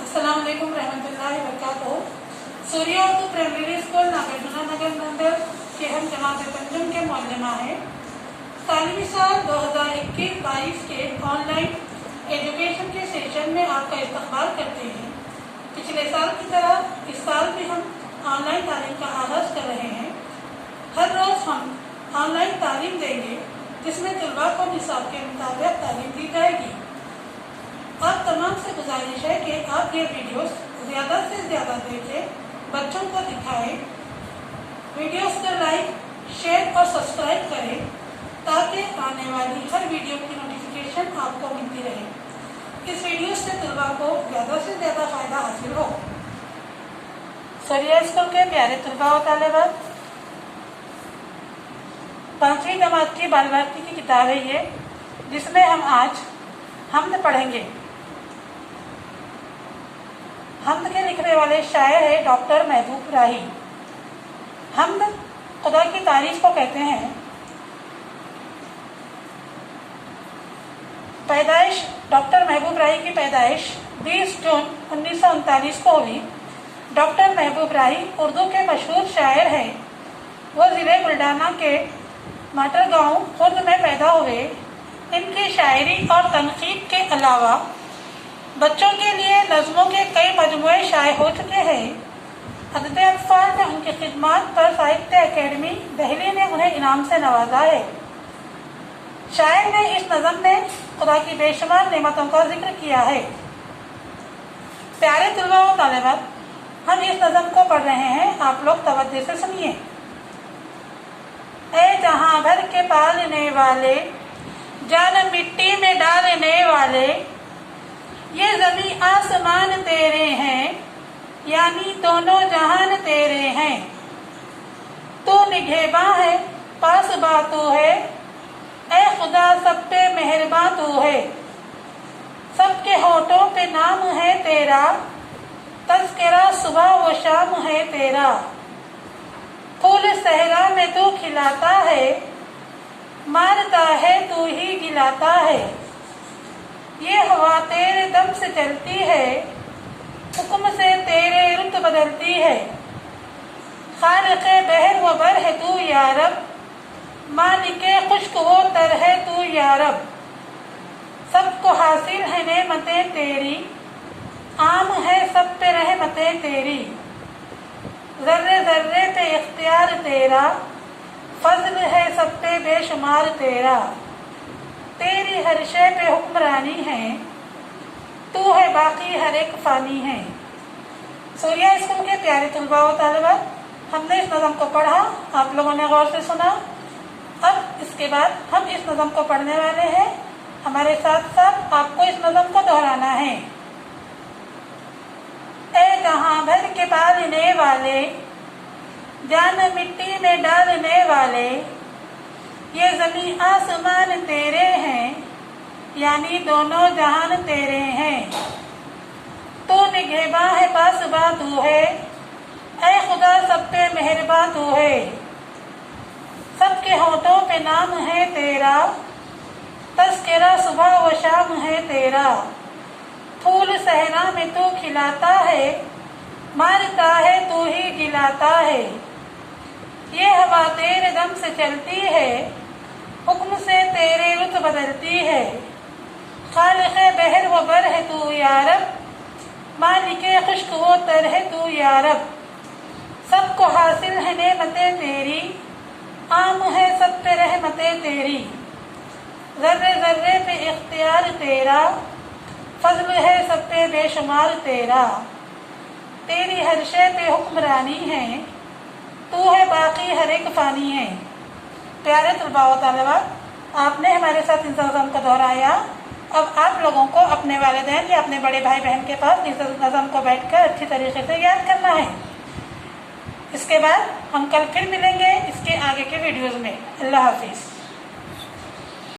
अस्सलाम वालेकुम रहमतुल्लाहि व बरकातहू। सूर्या उर्दू प्राइमरी स्कूल नागार्जुना नगर मंडल के हम जमात पंजम के मुअल्लिमा हैं। तालीमी साल 2021-22 के ऑनलाइन एजुकेशन के सेशन में आपका इस्तकबाल करते हैं। पिछले साल की तरह इस साल भी हम ऑनलाइन तालीम का आगाज कर रहे हैं। हर रोज़ हम ऑनलाइन तालीम देंगे जिसमें तलबा को निसाब के मुताबिक तालीम दी जाएगी। आप तमाम से गुजारिश है कि आप ये वीडियोस ज़्यादा से ज़्यादा देखें, बच्चों को दिखाएं, वीडियोस को लाइक, शेयर और सब्सक्राइब करें ताकि आने वाली हर वीडियो की नोटिफिकेशन आपको मिलती रहे। इस वीडियो से तलबा को ज़्यादा से ज़्यादा फ़ायदा हासिल हो। सूर्या स्कूल के प्यारे तलबा और तालिबात, 5वीं जमात की बाल भारती की किताब है ये, जिसमें हम आज हम्द पढ़ेंगे। हम्द के लिखने वाले शायर है डॉक्टर महबूब राही। हम्द खुदा की तारीफ को कहते हैं। पैदाइश डॉक्टर महबूब राही की पैदाइश 20 जून 1939 को हुई। डॉक्टर महबूब राही उर्दू के मशहूर शायर हैं। वो ज़िले बुल्ढाना के माटर गांव खुर्द में पैदा हुए। इनकी शायरी और तनकीद के अलावा बच्चों के लिए नज़्मों के कई मजमूए शाये हो चुके हैं। अदद अतफाल में उनकी खिदमत पर साहित्य अकेडमी दिल्ली ने उन्हें इनाम से नवाजा है। शायर ने इस नज़म में खुदा की बेशुमार नेमतों का जिक्र किया है। प्यारे तलबा और तालिबात, हम इस नज़म को पढ़ रहे हैं, आप लोग तवज्जो से सुनिए। ऐ जहां भर के पालने वाले, जान मिट्टी में डालने वाले, ये ज़मी आसमान तेरे हैं, यानी दोनों जहान तेरे हैं। तू निगहबां है, पासबां तू है, ऐ खुदा सब पे मेहरबां तू है। सबके होठों पे नाम है तेरा, तज़किरा सुबह व शाम है तेरा। फूल सहरा में तू खिलाता है, मारता है तू ही गिलाता है। ये हवा तेरे दम से चलती है, हुक्म से तेरे रुत बदलती है। खालिक़े बहर व बर है तू या रब, मालिके खुश्क व तर है तू या रब। सबको हासिल है नेमतें तेरी, आम है सब पे रहमतें तेरी। ज़र्रे ज़र्रे पे इख्तियार तेरा, फज़ल है सब पे बेशुमार तेरा। तेरी हर शय पे हुक्मरानी है, तू है बाकी हर एक फ़ानी है। सूर्या स्कूल के प्यारे तलबा और तालिबात, हमने इस नज़म को पढ़ा, आप लोगों ने गौर से सुना। अब इसके बाद हम इस नज़म को पढ़ने वाले हैं। हमारे साथ साथ आपको इस नज़म को दोहराना है। ऐ जहां भर के पालने वाले, जान मिट्टी में डालने वाले, ये ज़मी आसमान तेरे हैं, यानी दोनों जहान तेरे हैं। तू निगहबां है, पासबां तू है, ऐ खुदा सब पे मेहरबां तू है। सबके होठों पे नाम है तेरा, तज़किरा सुबह व शाम है तेरा। फूल सहरा में तू खिलाता है, मारता है तू ही गिलाता है। ये हवा तेरे दम से चलती है, हुक्म से तेरे रुत बदलती है। खालिक़े बहर व बर है तू या रब, मालिके खुश्क व तर है तू या रब। सबको हासिल है नेमतें तेरी, आम है सब पे रहमतें तेरी। ज़र्रे ज़र्रे पे इख्तियार तेरा, फज़ल है सब पे बेशुमार तेरा। तेरी हर शय पे हुक्मरानी है, तू है बाकी हर एक फ़ानी है। प्यारे तलबा व तालिबात, आपने हमारे साथ इस नज़म को दोहराया। अब आप लोगों को अपने वालिदैन या अपने बड़े भाई बहन के पास इस नज़म को बैठकर अच्छी तरीके से याद करना है। इसके बाद हम कल फिर मिलेंगे इसके आगे के वीडियोज़ में। अल्लाह हाफिज़।